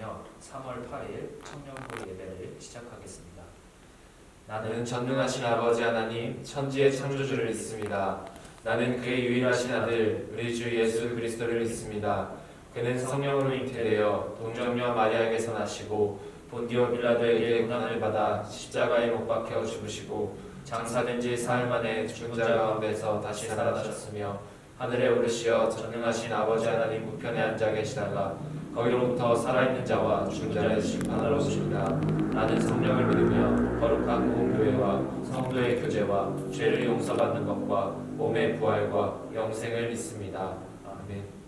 저녁 3월 8일 청년부 예배를 시작하겠습니다. 나는 전능하신 아버지 하나님 천지의 창조주를 믿습니다. 나는 그의 유일하신 아들 우리 주 예수 그리스도를 믿습니다. 그는 성령으로 잉태되어 동정녀 마리아에게서 나시고 본디오 빌라도에게 고난을 받아 십자가에 못 박혀 죽으시고 장사된 지 사흘 만에 죽은 자 가운데서 다시 살아나셨으며 하늘에 오르시어 전능하신 아버지 하나님 우편에 앉아 계시다가 거기로부터 살아있는 자와 죽은 자를 심판하러 오십니다. 나는 성령을 믿으며 거룩한 공교회와 성도의 교제와 죄를 용서받는 것과 몸의 부활과 영생을 믿습니다. 아멘.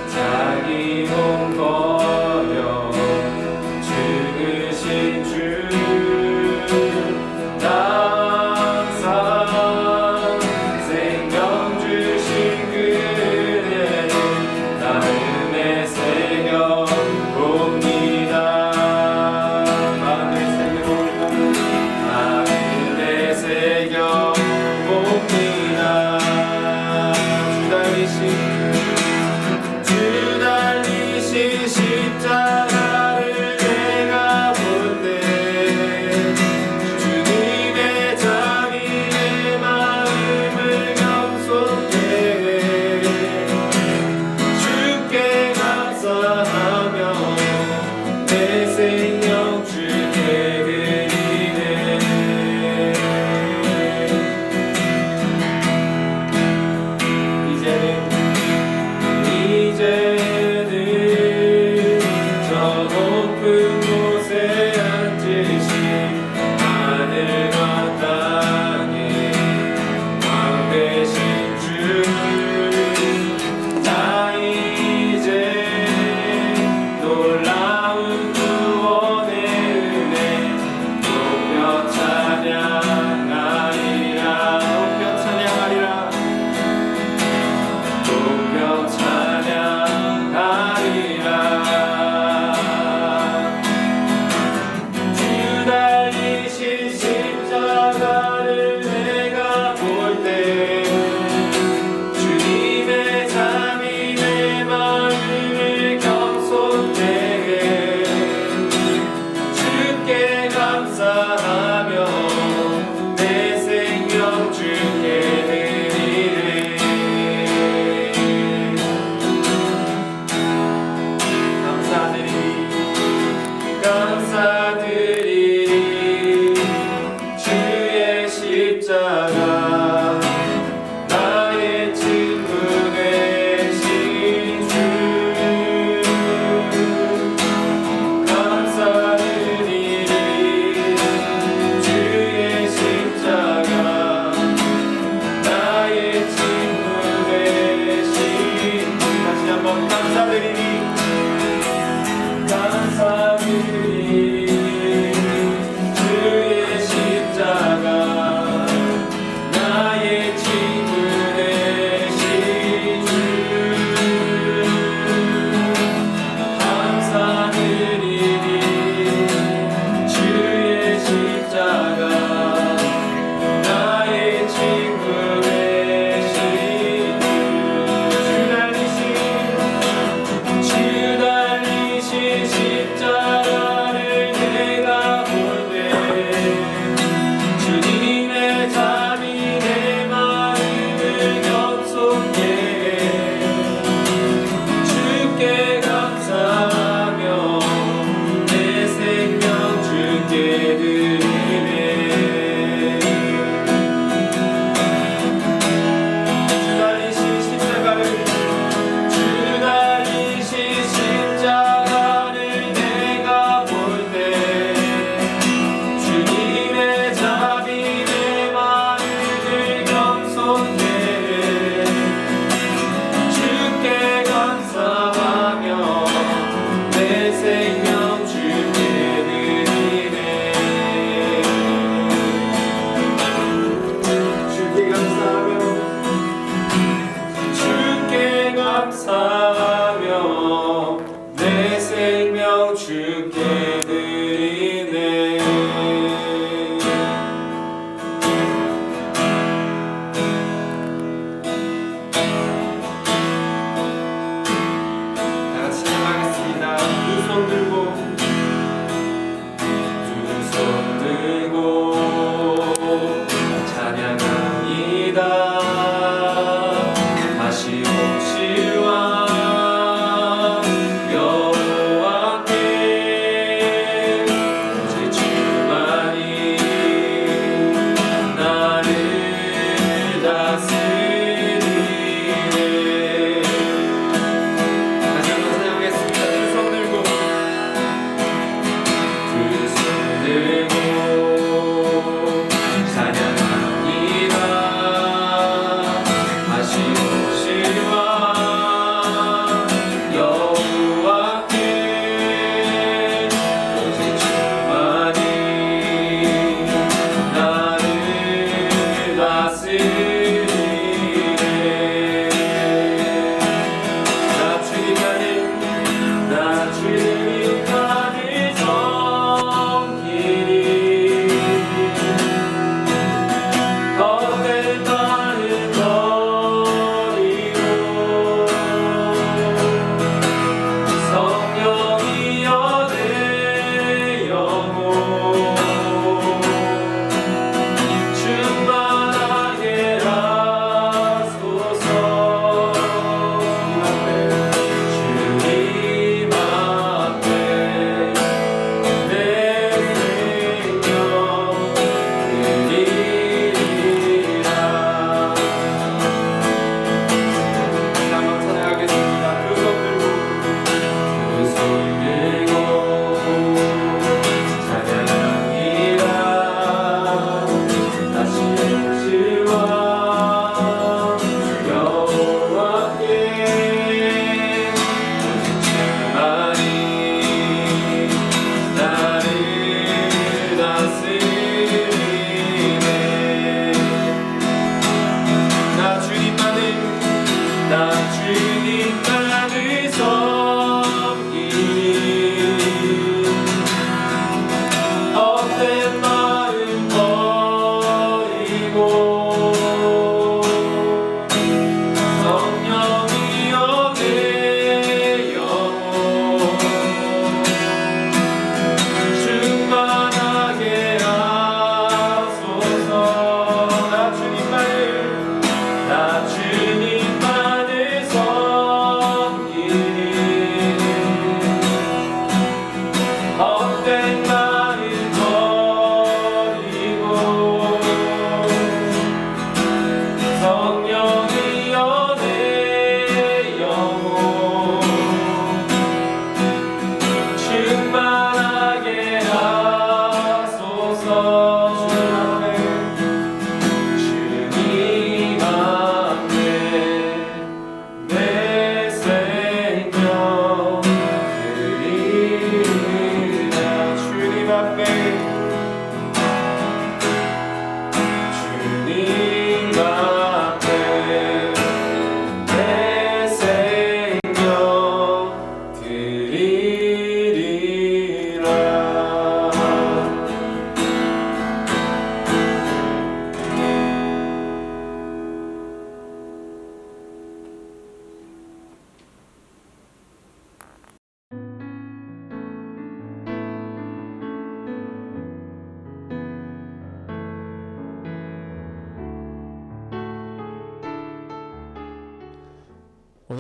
자기 몸 버려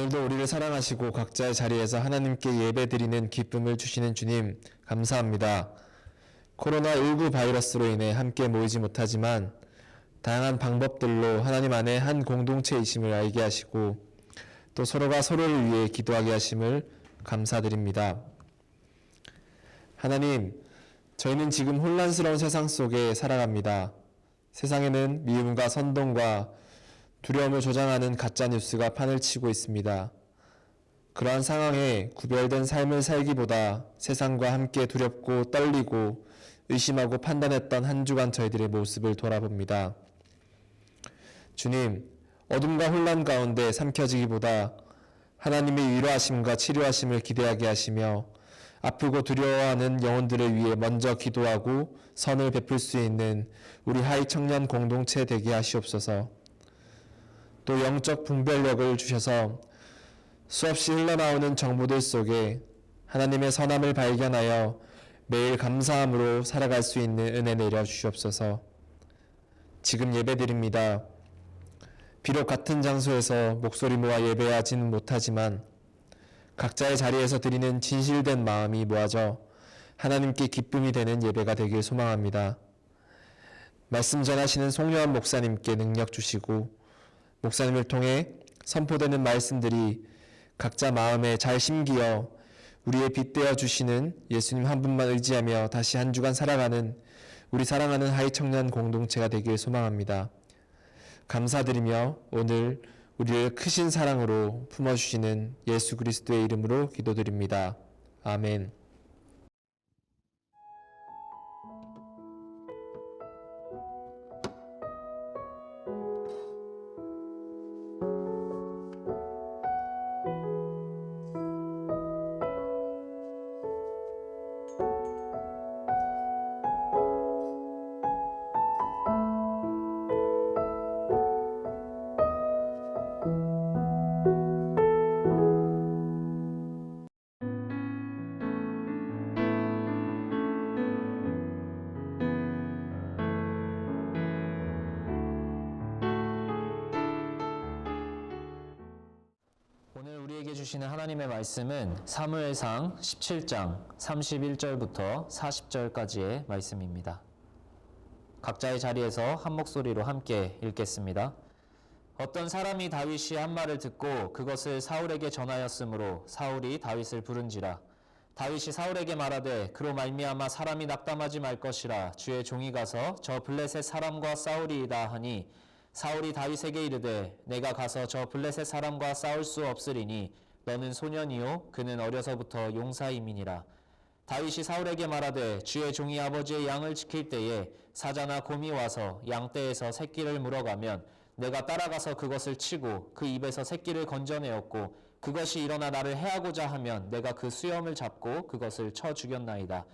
오늘도 우리를 사랑하시고 각자의 자리에서 하나님께 예배드리는 기쁨을 주시는 주님 감사합니다. 코로나19 바이러스로 인해 함께 모이지 못하지만 다양한 방법들로 하나님 안에 한 공동체이심을 알게 하시고 또 서로가 서로를 위해 기도하게 하심을 감사드립니다. 하나님, 저희는 지금 혼란스러운 세상 속에 살아갑니다. 세상에는 미움과 선동과 두려움을 조장하는 가짜뉴스가 판을 치고 있습니다. 그러한 상황에 구별된 삶을 살기보다 세상과 함께 두렵고 떨리고 의심하고 판단했던 한 주간 저희들의 모습을 돌아봅니다. 주님, 어둠과 혼란 가운데 삼켜지기보다 하나님의 위로하심과 치료하심을 기대하게 하시며 아프고 두려워하는 영혼들을 위해 먼저 기도하고 선을 베풀 수 있는 우리 하이 청년 공동체 되게 하시옵소서. 또 영적 분별력을 주셔서 수없이 흘러나오는 정보들 속에 하나님의 선함을 발견하여 매일 감사함으로 살아갈 수 있는 은혜 내려 주시옵소서. 지금 예배드립니다. 비록 같은 장소에서 목소리 모아 예배하지는 못하지만 각자의 자리에서 드리는 진실된 마음이 모아져 하나님께 기쁨이 되는 예배가 되길 소망합니다. 말씀 전하시는 송요한 목사님께 능력 주시고 목사님을 통해 선포되는 말씀들이 각자 마음에 잘 심기어 우리의 빛되어 주시는 예수님 한 분만 의지하며 다시 한 주간 살아가는 우리 사랑하는 하이 청년 공동체가 되길 소망합니다. 감사드리며 오늘 우리를 크신 사랑으로 품어주시는 예수 그리스도의 이름으로 기도드립니다. 아멘. 오늘 우리에게 주시는 하나님의 말씀은 사무엘상 17장 31절부터 40절까지의 말씀입니다. 각자의 자리에서 한 목소리로 함께 읽겠습니다. 어떤 사람이 다윗이 한 말을 듣고 그것을 사울에게 전하였으므로 사울이 다윗을 부른지라. 다윗이 사울에게 말하되 그로 말미암아 사람이 낙담하지 말 것이라. 주의 종이 가서 저 블레셋 사람과 싸우리이다 하니 사울이 다윗에게 이르되 내가 가서 저 블레셋 사람과 싸울 수 없으리니 너는 소년이요 그는 어려서부터 용사임이니라. 다윗이 사울에게 말하되 주의 종이 아버지의 양을 지킬 때에 사자나 곰이 와서 양떼에서 새끼를 물어가면 내가 따라가서 그것을 치고 그 입에서 새끼를 건져내었고 그것이 일어나 나를 해하고자 하면 내가 그 수염을 잡고 그것을 쳐 죽였나이다.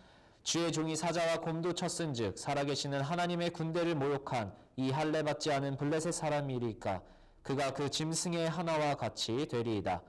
주의 종이 사자와 곰도 쳤은즉 살아계시는 하나님의 군대를 모욕한 이 할례 받지 않은 블레셋 사람이리까 그가 그 짐승의 하나와 같이 되리이다.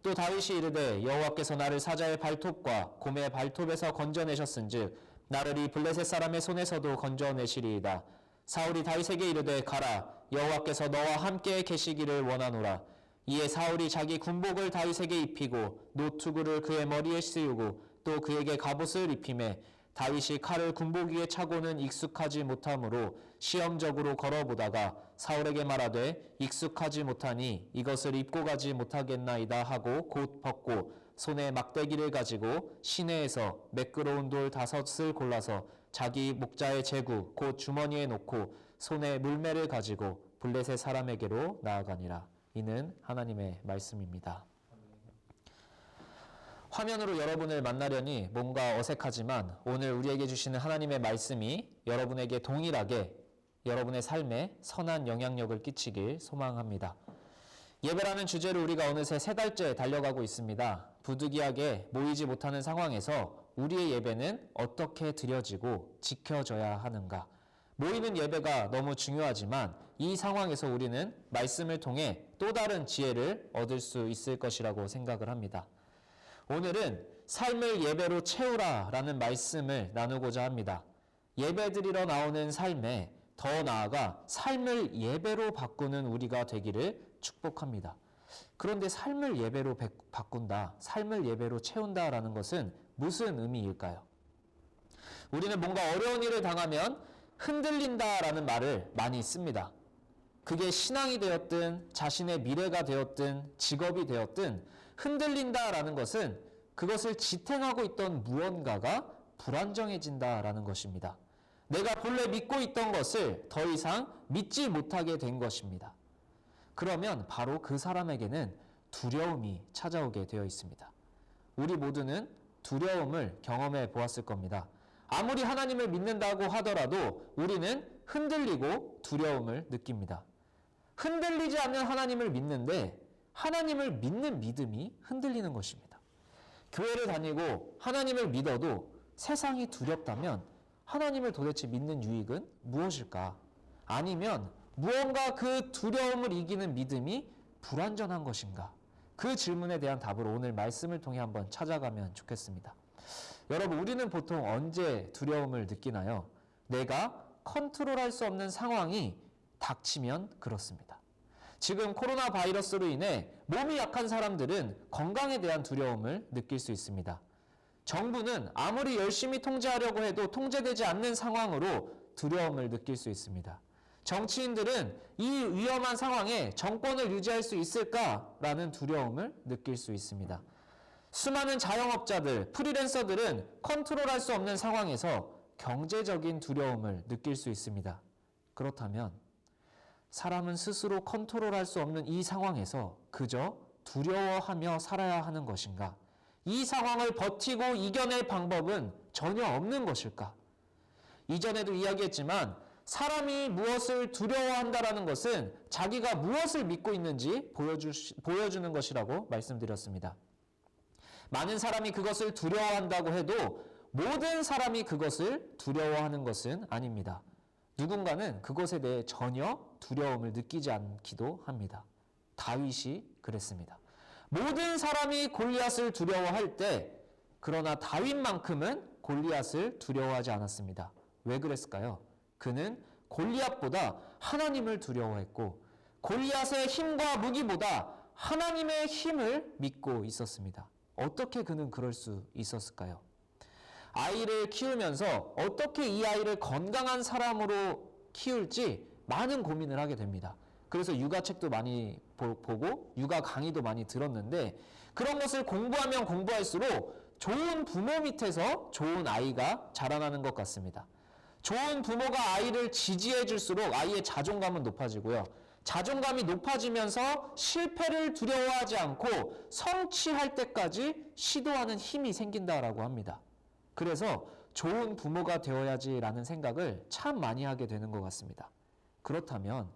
또 다윗이 이르되 여호와께서 나를 사자의 발톱과 곰의 발톱에서 건져내셨은즉 나를 이 블레셋 사람의 손에서도 건져내시리이다. 사울이 다윗에게 이르되 가라 여호와께서 너와 함께 계시기를 원하노라. 이에 사울이 자기 군복을 다윗에게 입히고 노투구를 그의 머리에 씌우고 또 그에게 갑옷을 입히매 다윗이 칼을 군복 위에 차고는 익숙하지 못하므로 시험적으로 걸어보다가 사울에게 말하되 익숙하지 못하니 이것을 입고 가지 못하겠나이다 하고 곧 벗고 손에 막대기를 가지고 시내에서 매끄러운 돌 5을 골라서 자기 목자의 제구 곧 주머니에 놓고 손에 물매를 가지고 블레셋 사람에게로 나아가니라. 이는 하나님의 말씀입니다. 화면으로 여러분을 만나려니 뭔가 어색하지만 오늘 우리에게 주시는 하나님의 말씀이 여러분에게 동일하게 여러분의 삶에 선한 영향력을 끼치길 소망합니다. 예배라는 주제로 우리가 어느새 3달째 달려가고 있습니다. 부득이하게 모이지 못하는 상황에서 우리의 예배는 어떻게 드려지고 지켜져야 하는가? 모이는 예배가 너무 중요하지만 이 상황에서 우리는 말씀을 통해 또 다른 지혜를 얻을 수 있을 것이라고 생각을 합니다. 오늘은 삶을 예배로 채우라 라는 말씀을 나누고자 합니다. 예배드리러 나오는 삶에 더 나아가 삶을 예배로 바꾸는 우리가 되기를 축복합니다. 그런데 삶을 예배로 바꾼다, 삶을 예배로 채운다라는 것은 무슨 의미일까요? 우리는 뭔가 어려운 일을 당하면 흔들린다라는 말을 많이 씁니다. 그게 신앙이 되었든 자신의 미래가 되었든 직업이 되었든 흔들린다라는 것은 그것을 지탱하고 있던 무언가가 불안정해진다라는 것입니다. 내가 본래 믿고 있던 것을 더 이상 믿지 못하게 된 것입니다. 그러면 바로 그 사람에게는 두려움이 찾아오게 되어 있습니다. 우리 모두는 두려움을 경험해 보았을 겁니다. 아무리 하나님을 믿는다고 하더라도 우리는 흔들리고 두려움을 느낍니다. 흔들리지 않는 하나님을 믿는데 하나님을 믿는 믿음이 흔들리는 것입니다. 교회를 다니고 하나님을 믿어도 세상이 두렵다면 하나님을 도대체 믿는 유익은 무엇일까? 아니면 무언가 그 두려움을 이기는 믿음이 불완전한 것인가? 그 질문에 대한 답을 오늘 말씀을 통해 한번 찾아가면 좋겠습니다. 여러분, 우리는 보통 언제 두려움을 느끼나요? 내가 컨트롤할 수 없는 상황이 닥치면 그렇습니다. 지금 코로나 바이러스로 인해 몸이 약한 사람들은 건강에 대한 두려움을 느낄 수 있습니다. 정부는 아무리 열심히 통제하려고 해도 통제되지 않는 상황으로 두려움을 느낄 수 있습니다. 정치인들은 이 위험한 상황에 정권을 유지할 수 있을까라는 두려움을 느낄 수 있습니다. 수많은 자영업자들, 프리랜서들은 컨트롤할 수 없는 상황에서 경제적인 두려움을 느낄 수 있습니다. 그렇다면 사람은 스스로 컨트롤할 수 없는 이 상황에서 그저 두려워하며 살아야 하는 것인가? 이 상황을 버티고 이겨낼 방법은 전혀 없는 것일까? 이전에도 이야기했지만 사람이 무엇을 두려워한다라는 것은 자기가 무엇을 믿고 있는지 보여주는 것이라고 말씀드렸습니다. 많은 사람이 그것을 두려워한다고 해도 모든 사람이 그것을 두려워하는 것은 아닙니다. 누군가는 그것에 대해 전혀 두려움을 느끼지 않기도 합니다. 다윗이 그랬습니다. 모든 사람이 골리앗을 두려워할 때 그러나 다윗만큼은 골리앗을 두려워하지 않았습니다. 왜 그랬을까요? 그는 골리앗보다 하나님을 두려워했고 골리앗의 힘과 무기보다 하나님의 힘을 믿고 있었습니다. 어떻게 그는 그럴 수 있었을까요? 아이를 키우면서 어떻게 이 아이를 건강한 사람으로 키울지 많은 고민을 하게 됩니다. 그래서 육아책도 많이 보고 육아 강의도 많이 들었는데 그런 것을 공부하면 공부할수록 좋은 부모 밑에서 좋은 아이가 자라나는 것 같습니다. 좋은 부모가 아이를 지지해 줄수록 아이의 자존감은 높아지고요. 자존감이 높아지면서 실패를 두려워하지 않고 성취할 때까지 시도하는 힘이 생긴다라고 합니다. 그래서 좋은 부모가 되어야지라는 생각을 참 많이 하게 되는 것 같습니다. 그렇다면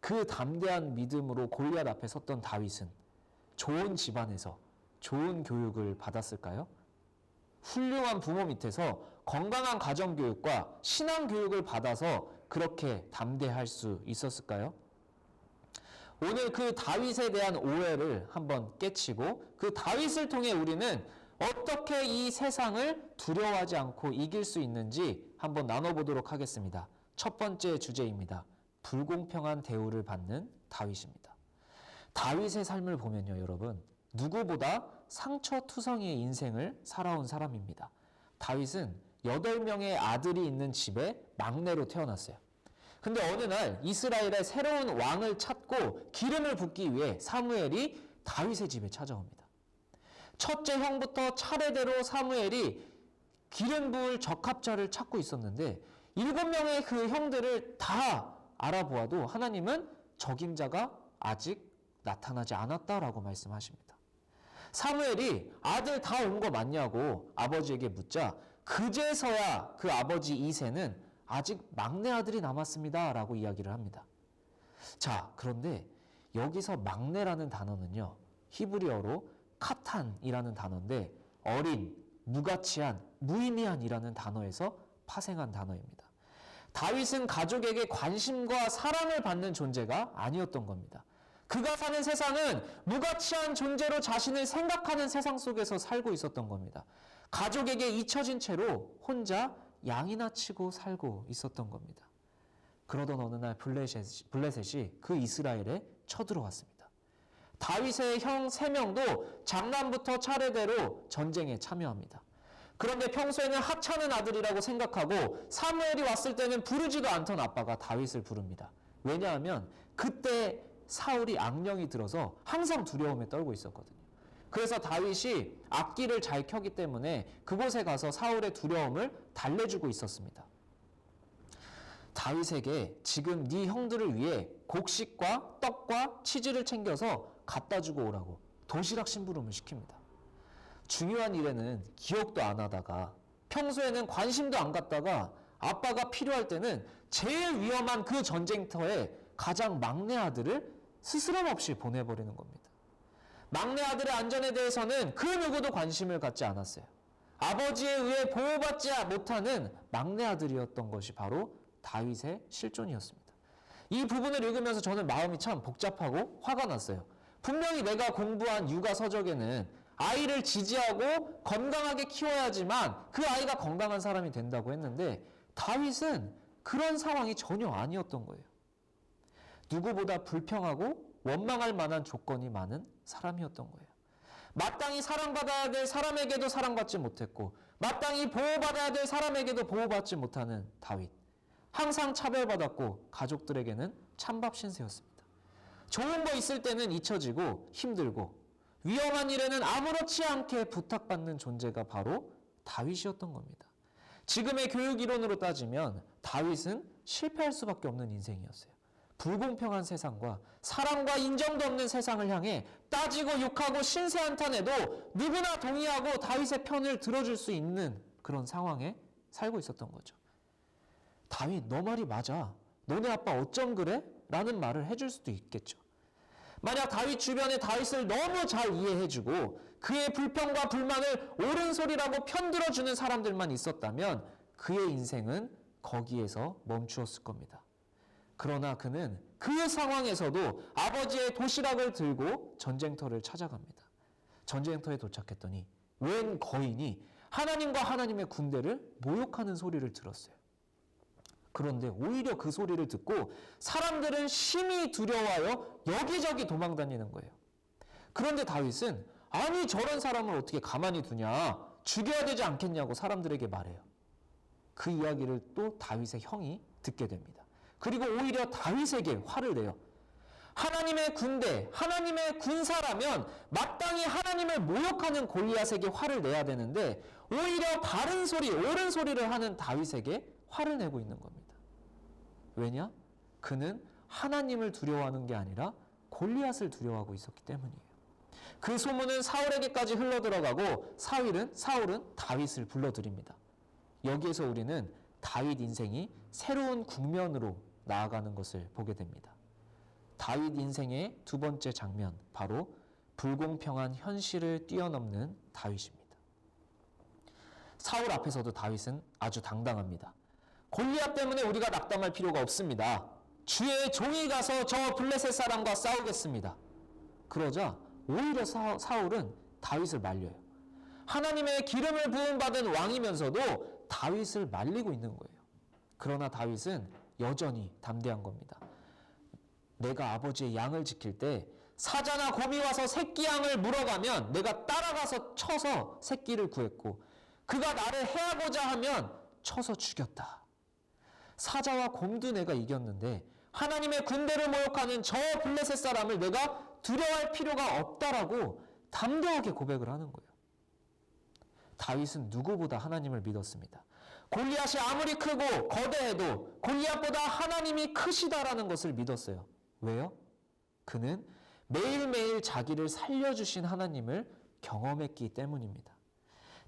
그 담대한 믿음으로 골리앗 앞에 섰던 다윗은 좋은 집안에서 좋은 교육을 받았을까요? 훌륭한 부모 밑에서 건강한 가정교육과 신앙교육을 받아서 그렇게 담대할 수 있었을까요? 오늘 그 다윗에 대한 오해를 한번 깨치고 그 다윗을 통해 우리는 어떻게 이 세상을 두려워하지 않고 이길 수 있는지 한번 나눠보도록 하겠습니다. 첫 번째 주제입니다. 불공평한 대우를 받는 다윗입니다. 다윗의 삶을 보면요, 여러분, 누구보다 상처투성이의 인생을 살아온 사람입니다. 다윗은 8명의 아들이 있는 집에 막내로 태어났어요. 근데 어느 날 이스라엘의 새로운 왕을 찾고 기름을 붓기 위해 사무엘이 다윗의 집에 찾아옵니다. 첫째 형부터 차례대로 사무엘이 기름 부을 적합자를 찾고 있었는데 7명의 그 형들을 다 알아보아도 하나님은 적임자가 아직 나타나지 않았다라고 말씀하십니다. 사무엘이 아들 다 온 거 맞냐고 아버지에게 묻자 그제서야 그 아버지 이새는 아직 막내 아들이 남았습니다 라고 이야기를 합니다. 자, 그런데 여기서 막내라는 단어는요, 히브리어로 카탄이라는 단어인데 어린, 무가치한, 무의미한이라는 단어에서 파생한 단어입니다. 다윗은 가족에게 관심과 사랑을 받는 존재가 아니었던 겁니다. 그가 사는 세상은 무가치한 존재로 자신을 생각하는 세상 속에서 살고 있었던 겁니다. 가족에게 잊혀진 채로 혼자 양이나 치고 살고 있었던 겁니다. 그러던 어느 날 블레셋이 그 이스라엘에 쳐들어왔습니다. 다윗의 형 3명도 장남부터 차례대로 전쟁에 참여합니다. 그런데 평소에는 하찮은 아들이라고 생각하고 사무엘이 왔을 때는 부르지도 않던 아빠가 다윗을 부릅니다. 왜냐하면 그때 사울이 악령이 들어서 항상 두려움에 떨고 있었거든요. 그래서 다윗이 악기를 잘 켜기 때문에 그곳에 가서 사울의 두려움을 달래주고 있었습니다. 다윗에게 지금 네 형들을 위해 곡식과 떡과 치즈를 챙겨서 갖다 주고 오라고 도시락 심부름을 시킵니다. 중요한 일에는 기억도 안 하다가 평소에는 관심도 안 갖다가 아빠가 필요할 때는 제일 위험한 그 전쟁터에 가장 막내 아들을 스스럼 없이 보내버리는 겁니다. 막내 아들의 안전에 대해서는 그 누구도 관심을 갖지 않았어요. 아버지에 의해 보호받지 못하는 막내 아들이었던 것이 바로 다윗의 실존이었습니다. 이 부분을 읽으면서 저는 마음이 참 복잡하고 화가 났어요. 분명히 내가 공부한 육아 서적에는 아이를 지지하고 건강하게 키워야지만 그 아이가 건강한 사람이 된다고 했는데 다윗은 그런 상황이 전혀 아니었던 거예요. 누구보다 불평하고 원망할 만한 조건이 많은 사람이었던 거예요. 마땅히 사랑받아야 될 사람에게도 사랑받지 못했고 마땅히 보호받아야 될 사람에게도 보호받지 못하는 다윗. 항상 차별받았고 가족들에게는 찬밥 신세였습니다. 좋은 거 있을 때는 잊혀지고 힘들고 위험한 일에는 아무렇지 않게 부탁받는 존재가 바로 다윗이었던 겁니다. 지금의 교육 이론으로 따지면 다윗은 실패할 수밖에 없는 인생이었어요. 불공평한 세상과 사랑과 인정도 없는 세상을 향해 따지고 욕하고 신세 한탄해도 누구나 동의하고 다윗의 편을 들어줄 수 있는 그런 상황에 살고 있었던 거죠. 다윗, 너 말이 맞아. 너네 아빠 어쩜 그래? 라는 말을 해줄 수도 있겠죠. 만약 다윗 주변에 다윗을 너무 잘 이해해주고 그의 불평과 불만을 옳은 소리라고 편들어주는 사람들만 있었다면 그의 인생은 거기에서 멈추었을 겁니다. 그러나 그는 그 상황에서도 아버지의 도시락을 들고 전쟁터를 찾아갑니다. 전쟁터에 도착했더니 웬 거인이 하나님과 하나님의 군대를 모욕하는 소리를 들었어요. 그런데 오히려 그 소리를 듣고 사람들은 심히 두려워하여 여기저기 도망다니는 거예요. 그런데 다윗은 아니 저런 사람을 어떻게 가만히 두냐, 죽여야 되지 않겠냐고 사람들에게 말해요. 그 이야기를 또 다윗의 형이 듣게 됩니다. 그리고 오히려 다윗에게 화를 내요. 하나님의 군대, 하나님의 군사라면 마땅히 하나님을 모욕하는 골리앗에게 화를 내야 되는데 오히려 바른 소리, 옳은 소리를 하는 다윗에게 화를 내고 있는 겁니다. 왜냐? 그는 하나님을 두려워하는 게 아니라 골리앗을 두려워하고 있었기 때문이에요. 그 소문은 사울에게까지 흘러들어가고 사울은 다윗을 불러들입니다. 여기에서 우리는 다윗 인생이 새로운 국면으로 나아가는 것을 보게 됩니다. 다윗 인생의 두 번째 장면, 바로 불공평한 현실을 뛰어넘는 다윗입니다. 사울 앞에서도 다윗은 아주 당당합니다. 골리앗 때문에 우리가 낙담할 필요가 없습니다. 주의 종이 가서 저 블레셋 사람과 싸우겠습니다. 그러자 오히려 사울은 다윗을 말려요. 하나님의 기름을 부음받은 왕이면서도 다윗을 말리고 있는 거예요. 그러나 다윗은 여전히 담대한 겁니다. 내가 아버지의 양을 지킬 때 사자나 곰이 와서 새끼 양을 물어가면 내가 따라가서 쳐서 새끼를 구했고 그가 나를 해하고자 하면 쳐서 죽였다. 사자와 곰도 내가 이겼는데 하나님의 군대를 모욕하는 저 블레셋 사람을 내가 두려워할 필요가 없다라고 담대하게 고백을 하는 거예요. 다윗은 누구보다 하나님을 믿었습니다. 골리앗이 아무리 크고 거대해도 골리앗보다 하나님이 크시다라는 것을 믿었어요. 왜요? 그는 매일매일 자기를 살려주신 하나님을 경험했기 때문입니다.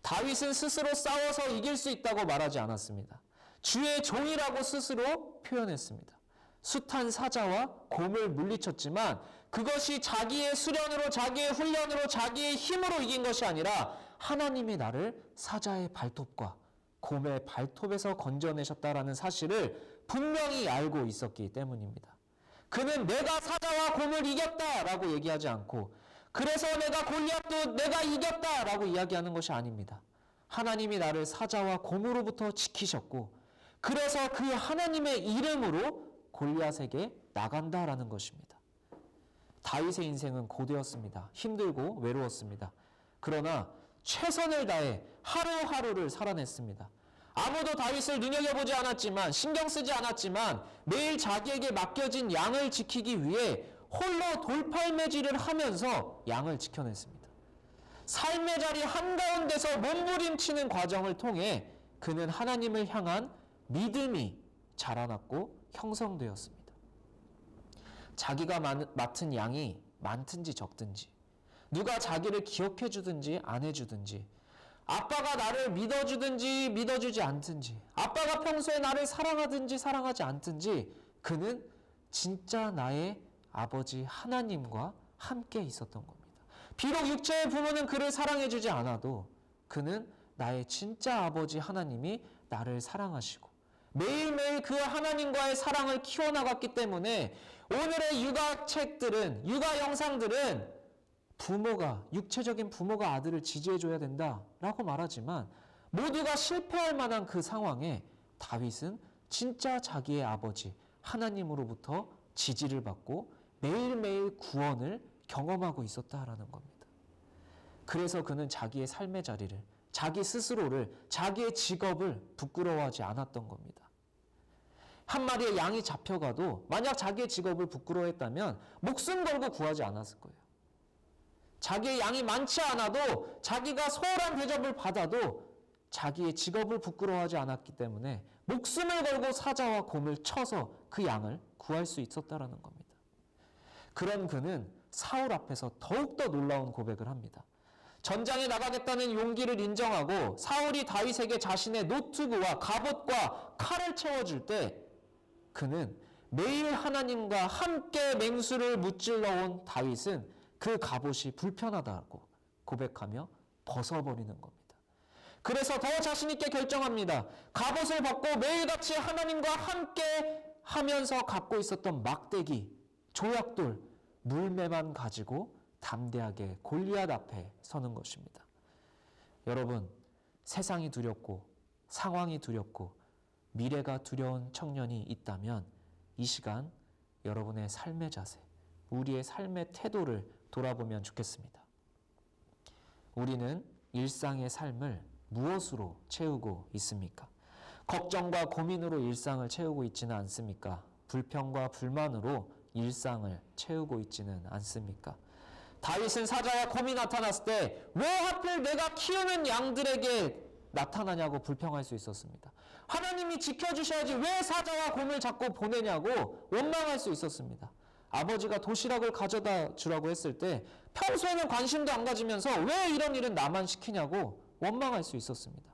다윗은 스스로 싸워서 이길 수 있다고 말하지 않았습니다. 주의 종이라고 스스로 표현했습니다. 숱한 사자와 곰을 물리쳤지만 그것이 자기의 수련으로, 자기의 훈련으로, 자기의 힘으로 이긴 것이 아니라 하나님이 나를 사자의 발톱과 곰의 발톱에서 건져내셨다라는 사실을 분명히 알고 있었기 때문입니다. 그는 내가 사자와 곰을 이겼다라고 얘기하지 않고 그래서 내가 골리앗도 내가 이겼다라고 이야기하는 것이 아닙니다. 하나님이 나를 사자와 곰으로부터 지키셨고 그래서 그 하나님의 이름으로 골리앗에게 나간다라는 것입니다. 다윗의 인생은 고되었습니다. 힘들고 외로웠습니다. 그러나 최선을 다해 하루하루를 살아냈습니다. 아무도 다윗을 눈여겨보지 않았지만, 신경 쓰지 않았지만 매일 자기에게 맡겨진 양을 지키기 위해 홀로 돌팔매질을 하면서 양을 지켜냈습니다. 삶의 자리 한가운데서 몸부림치는 과정을 통해 그는 하나님을 향한 믿음이 자라났고 형성되었습니다. 자기가 맡은 양이 많든지 적든지, 누가 자기를 기억해 주든지 안 해주든지, 아빠가 나를 믿어주든지 믿어주지 않든지, 아빠가 평소에 나를 사랑하든지 사랑하지 않든지, 그는 진짜 나의 아버지 하나님과 함께 있었던 겁니다. 비록 육체의 부모는 그를 사랑해주지 않아도 그는 나의 진짜 아버지 하나님이 나를 사랑하시고 매일매일 그 하나님과의 사랑을 키워나갔기 때문에 오늘의 육아책들은, 육아 영상들은 부모가, 육체적인 부모가 아들을 지지해줘야 된다라고 말하지만 모두가 실패할 만한 그 상황에 다윗은 진짜 자기의 아버지 하나님으로부터 지지를 받고 매일매일 구원을 경험하고 있었다라는 겁니다. 그래서 그는 자기의 삶의 자리를, 자기 스스로를, 자기의 직업을 부끄러워하지 않았던 겁니다. 한 마리의 양이 잡혀가도 만약 자기의 직업을 부끄러워했다면 목숨 걸고 구하지 않았을 거예요. 자기의 양이 많지 않아도, 자기가 소홀한 대접을 받아도 자기의 직업을 부끄러워하지 않았기 때문에 목숨을 걸고 사자와 곰을 쳐서 그 양을 구할 수 있었다라는 겁니다. 그런 그는 사울 앞에서 더욱더 놀라운 고백을 합니다. 전장에 나가겠다는 용기를 인정하고 사울이 다윗에게 자신의 노트구와 갑옷과 칼을 채워줄 때 그는 매일 하나님과 함께 맹수를 무찔러 온 다윗은 그 갑옷이 불편하다고 고백하며 벗어버리는 겁니다. 그래서 더 자신 있게 결정합니다. 갑옷을 벗고 매일같이 하나님과 함께 하면서 갖고 있었던 막대기, 조약돌, 물매만 가지고 담대하게 골리앗 앞에 서는 것입니다. 여러분, 세상이 두렵고 상황이 두렵고 미래가 두려운 청년이 있다면 이 시간 여러분의 삶의 자세, 우리의 삶의 태도를 돌아보면 좋겠습니다. 우리는 일상의 삶을 무엇으로 채우고 있습니까? 걱정과 고민으로 일상을 채우고 있지는 않습니까? 불평과 불만으로 일상을 채우고 있지는 않습니까? 다윗은 사자와 곰이 나타났을 때 왜 하필 내가 키우는 양들에게 나타나냐고 불평할 수 있었습니다. 하나님이 지켜주셔야지 왜 사자와 곰을 자꾸 보내냐고 원망할 수 있었습니다. 아버지가 도시락을 가져다 주라고 했을 때 평소에는 관심도 안 가지면서 왜 이런 일은 나만 시키냐고 원망할 수 있었습니다.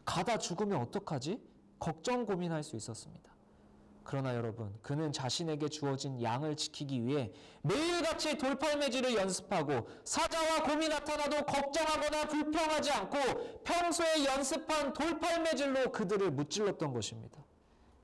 가다 죽으면 어떡하지? 걱정 고민할 수 있었습니다. 그러나 여러분, 그는 자신에게 주어진 양을 지키기 위해 매일같이 돌팔매질을 연습하고 사자와 곰이 나타나도 걱정하거나 불평하지 않고 평소에 연습한 돌팔매질로 그들을 무찔렀던 것입니다.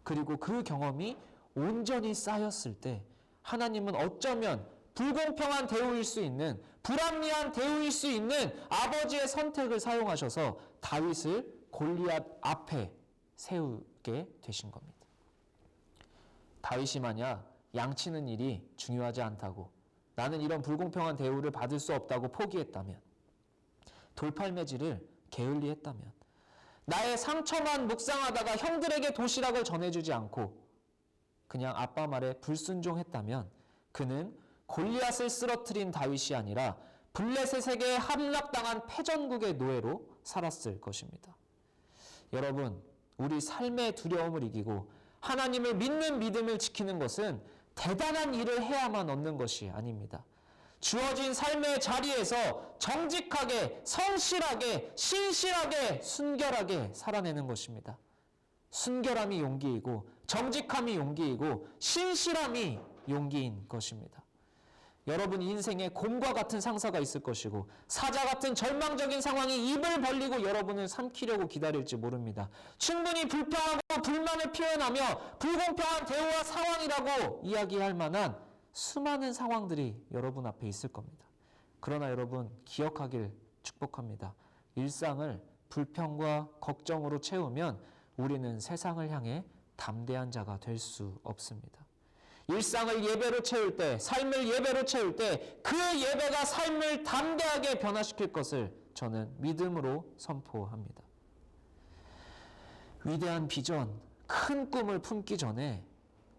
그리고 그 경험이 온전히 쌓였을 때 하나님은 어쩌면 불공평한 대우일 수 있는, 불합리한 대우일 수 있는 아버지의 선택을 사용하셔서 다윗을 골리앗 앞에 세우게 되신 겁니다. 다윗이 만약 양치는 일이 중요하지 않다고, 나는 이런 불공평한 대우를 받을 수 없다고 포기했다면, 돌팔매질을 게을리했다면, 나의 상처만 묵상하다가 형들에게 도시락을 전해주지 않고 그냥 아빠 말에 불순종했다면 그는 골리앗을 쓰러뜨린 다윗이 아니라 블레셋에게 함락당한 패전국의 노예로 살았을 것입니다. 여러분, 우리 삶의 두려움을 이기고 하나님을 믿는 믿음을 지키는 것은 대단한 일을 해야만 얻는 것이 아닙니다. 주어진 삶의 자리에서 정직하게, 성실하게, 신실하게, 순결하게 살아내는 것입니다. 순결함이 용기이고 정직함이 용기이고 신실함이 용기인 것입니다. 여러분 인생에 곰과 같은 상사가 있을 것이고 사자 같은 절망적인 상황이 입을 벌리고 여러분을 삼키려고 기다릴지 모릅니다. 충분히 불평하고 불만을 표현하며 불공평한 대우와 상황이라고 이야기할 만한 수많은 상황들이 여러분 앞에 있을 겁니다. 그러나 여러분 기억하길 축복합니다. 일상을 불평과 걱정으로 채우면 우리는 세상을 향해 담대한 자가 될 수 없습니다. 일상을 예배로 채울 때, 삶을 예배로 채울 때 그 예배가 삶을 담대하게 변화시킬 것을 저는 믿음으로 선포합니다. 위대한 비전, 큰 꿈을 품기 전에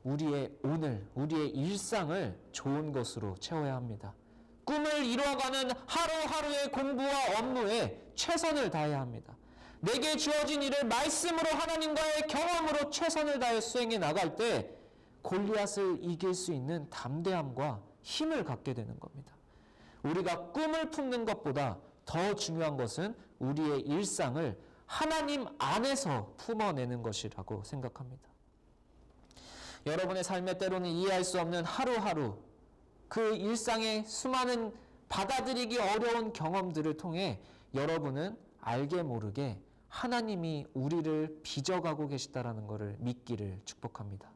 우리의 오늘, 우리의 일상을 좋은 것으로 채워야 합니다. 꿈을 이루어가는 하루하루의 공부와 업무에 최선을 다해야 합니다. 내게 주어진 일을 말씀으로 하나님과의 경험으로 최선을 다해 수행해 나갈 때 골리앗을 이길 수 있는 담대함과 힘을 갖게 되는 겁니다. 우리가 꿈을 품는 것보다 더 중요한 것은 우리의 일상을 하나님 안에서 품어내는 것이라고 생각합니다. 여러분의 삶에 때로는 이해할 수 없는 하루하루, 그 일상의 수많은 받아들이기 어려운 경험들을 통해 여러분은 알게 모르게 하나님이 우리를 빚어가고 계시다라는 것을 믿기를 축복합니다.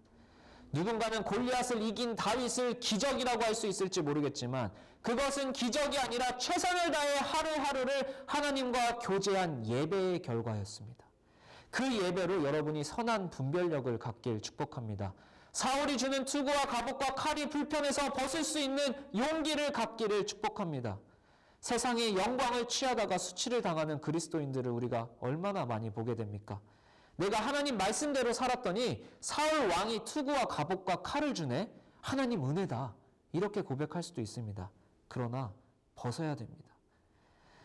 누군가는 골리앗을 이긴 다윗을 기적이라고 할 수 있을지 모르겠지만 그것은 기적이 아니라 최선을 다해 하루하루를 하나님과 교제한 예배의 결과였습니다. 그 예배로 여러분이 선한 분별력을 갖길 축복합니다. 사울이 주는 투구와 갑옷과 칼이 불편해서 벗을 수 있는 용기를 갖기를 축복합니다. 세상의 영광을 취하다가 수치를 당하는 그리스도인들을 우리가 얼마나 많이 보게 됩니까? 내가 하나님 말씀대로 살았더니 사울 왕이 투구와 갑옷과 칼을 주네? 하나님 은혜다. 이렇게 고백할 수도 있습니다. 그러나 벗어야 됩니다.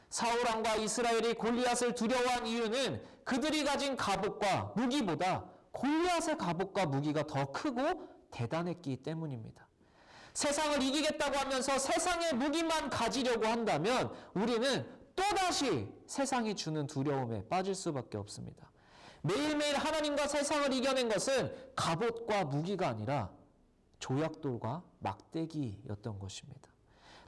사울 왕과 이스라엘이 골리앗을 두려워한 이유는 그들이 가진 갑옷과 무기보다 골리앗의 갑옷과 무기가 더 크고 대단했기 때문입니다. 세상을 이기겠다고 하면서 세상의 무기만 가지려고 한다면 우리는 또다시 세상이 주는 두려움에 빠질 수밖에 없습니다. 매일매일 하나님과 세상을 이겨낸 것은 갑옷과 무기가 아니라 조약돌과 막대기였던 것입니다.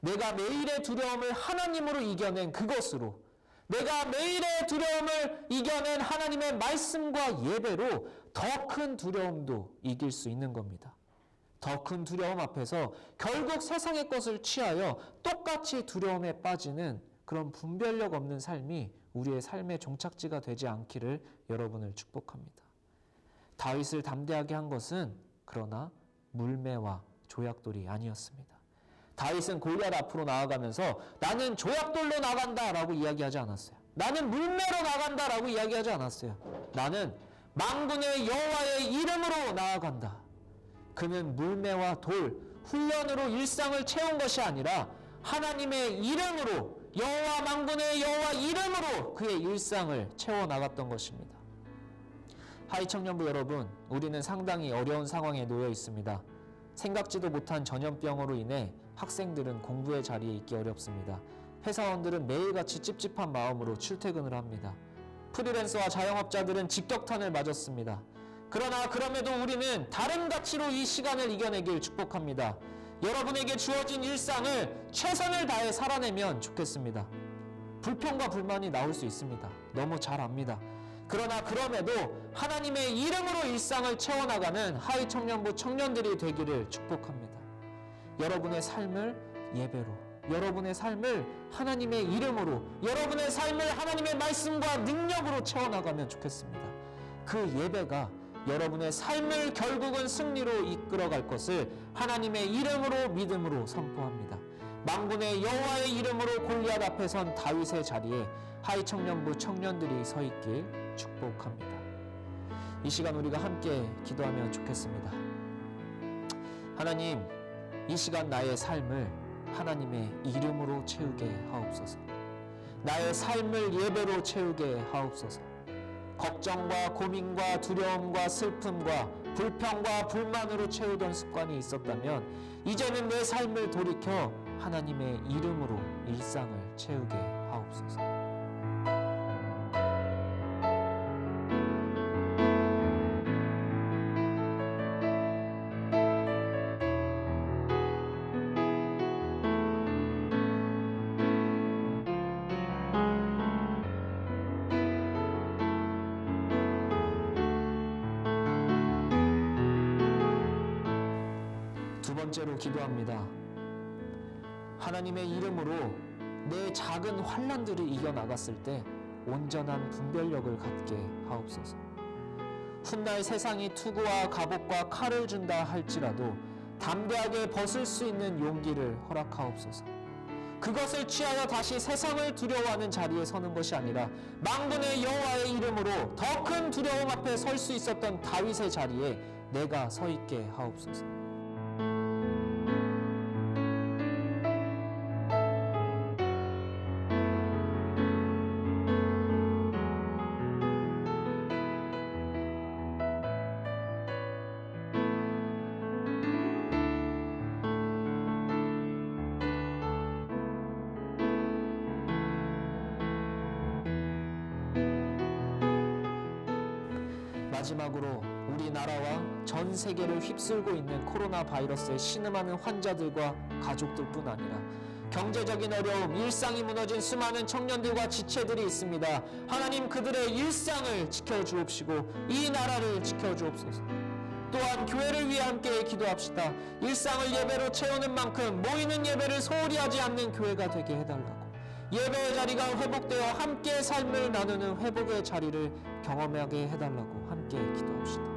내가 매일의 두려움을 하나님으로 이겨낸 그것으로, 내가 매일의 두려움을 이겨낸 하나님의 말씀과 예배로 더 큰 두려움도 이길 수 있는 겁니다. 더 큰 두려움 앞에서 결국 세상의 것을 취하여 똑같이 두려움에 빠지는 그런 분별력 없는 삶이 우리의 삶의 종착지가 되지 않기를 여러분을 축복합니다. 다윗을 담대하게 한 것은 그러나 물매와 조약돌이 아니었습니다. 다윗은 골리앗 앞으로 나아가면서 나는 조약돌로 나간다라고 이야기하지 않았어요. 나는 물매로 나간다라고 이야기하지 않았어요. 나는 만군의 여호와의 이름으로 나아간다. 그는 물매와 돌, 훈련으로 일상을 채운 것이 아니라 하나님의 이름으로, 여호와 만군의 여호와 이름으로 그의 일상을 채워나갔던 것입니다. 하이 청년부 여러분, 우리는 상당히 어려운 상황에 놓여 있습니다. 생각지도 못한 전염병으로 인해 학생들은 공부의 자리에 있기 어렵습니다. 회사원들은 매일같이 찝찝한 마음으로 출퇴근을 합니다. 프리랜서와 자영업자들은 직격탄을 맞았습니다. 그러나 그럼에도 우리는 다른 가치로 이 시간을 이겨내길 축복합니다. 여러분에게 주어진 일상을 최선을 다해 살아내면 좋겠습니다. 불평과 불만이 나올 수 있습니다. 너무 잘 압니다. 그러나 그럼에도 하나님의 이름으로 일상을 채워나가는 하이 청년부 청년들이 되기를 축복합니다. 여러분의 삶을 예배로, 여러분의 삶을 하나님의 이름으로, 여러분의 삶을 하나님의 말씀과 능력으로 채워나가면 좋겠습니다. 그 예배가 여러분의 삶을 결국은 승리로 이끌어갈 것을 하나님의 이름으로 믿음으로 선포합니다. 만군의 여호와의 이름으로 골리앗 앞에 선 다윗의 자리에 하이 청년부 청년들이 서 있길 축복합니다. 이 시간 우리가 함께 기도하면 좋겠습니다. 하나님, 이 시간 나의 삶을 하나님의 이름으로 채우게 하옵소서. 나의 삶을 예배로 채우게 하옵소서. 걱정과 고민과 두려움과 슬픔과 불평과 불만으로 채우던 습관이 있었다면 이제는 내 삶을 돌이켜 하나님의 이름으로 일상을 채우게 하옵소서. 두 번째로 기도합니다. 하나님의 이름으로 내 작은 환난들을 이겨나갔을 때 온전한 분별력을 갖게 하옵소서. 훗날 세상이 투구와 갑옷과 칼을 준다 할지라도 담대하게 벗을 수 있는 용기를 허락하옵소서. 그것을 취하여 다시 세상을 두려워하는 자리에 서는 것이 아니라 만군의 여호와의 이름으로 더 큰 두려움 앞에 설 수 있었던 다윗의 자리에 내가 서 있게 하옵소서. 마지막으로 우리나라와 전 세계를 휩쓸고 있는 코로나 바이러스에 신음하는 환자들과 가족들뿐 아니라 경제적인 어려움, 일상이 무너진 수많은 청년들과 지체들이 있습니다. 하나님, 그들의 일상을 지켜주옵시고 이 나라를 지켜주옵소서. 또한 교회를 위해 함께 기도합시다. 일상을 예배로 채우는 만큼 모이는 예배를 소홀히 하지 않는 교회가 되게 해달라고. 예배의 자리가 회복되어 함께 삶을 나누는 회복의 자리를 경험하게 해달라고 함께 기도합시다.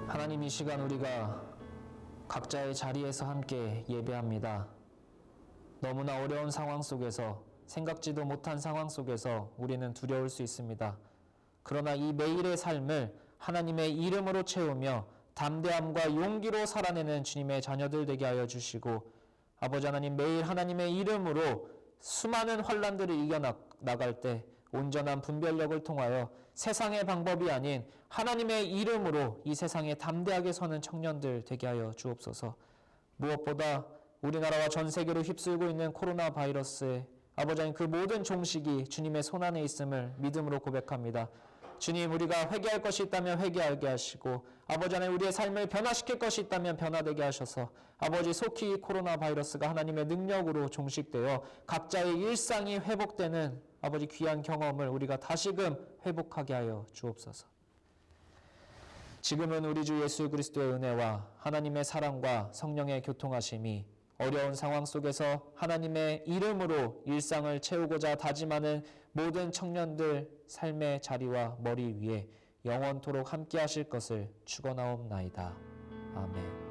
하나님, 이 시간 우리가 각자의 자리에서 함께 예배합니다. 너무나 어려운 상황 속에서, 생각지도 못한 상황 속에서 우리는 두려울 수 있습니다. 그러나 이 매일의 삶을 하나님의 이름으로 채우며 담대함과 용기로 살아내는 주님의 자녀들 되게 하여 주시고, 아버지 하나님, 매일 하나님의 이름으로 수많은 환난들을 이겨나갈 때 온전한 분별력을 통하여 세상의 방법이 아닌 하나님의 이름으로 이 세상에 담대하게 서는 청년들 되게 하여 주옵소서. 무엇보다 우리나라와 전 세계를 휩쓸고 있는 코로나 바이러스의 아버지 하나님, 그 모든 종식이 주님의 손안에 있음을 믿음으로 고백합니다. 주님, 우리가 회개할 것이 있다면 회개하게 하시고, 아버지 하나님, 우리의 삶을 변화시킬 것이 있다면 변화되게 하셔서 아버지, 속히 코로나 바이러스가 하나님의 능력으로 종식되어 각자의 일상이 회복되는 아버지 귀한 경험을 우리가 다시금 회복하게 하여 주옵소서. 지금은 우리 주 예수 그리스도의 은혜와 하나님의 사랑과 성령의 교통하심이 어려운 상황 속에서 하나님의 이름으로 일상을 채우고자 다짐하는 모든 청년들 삶의 자리와 머리 위에 영원토록 함께 하실 것을 축원하옵나이다. 아멘.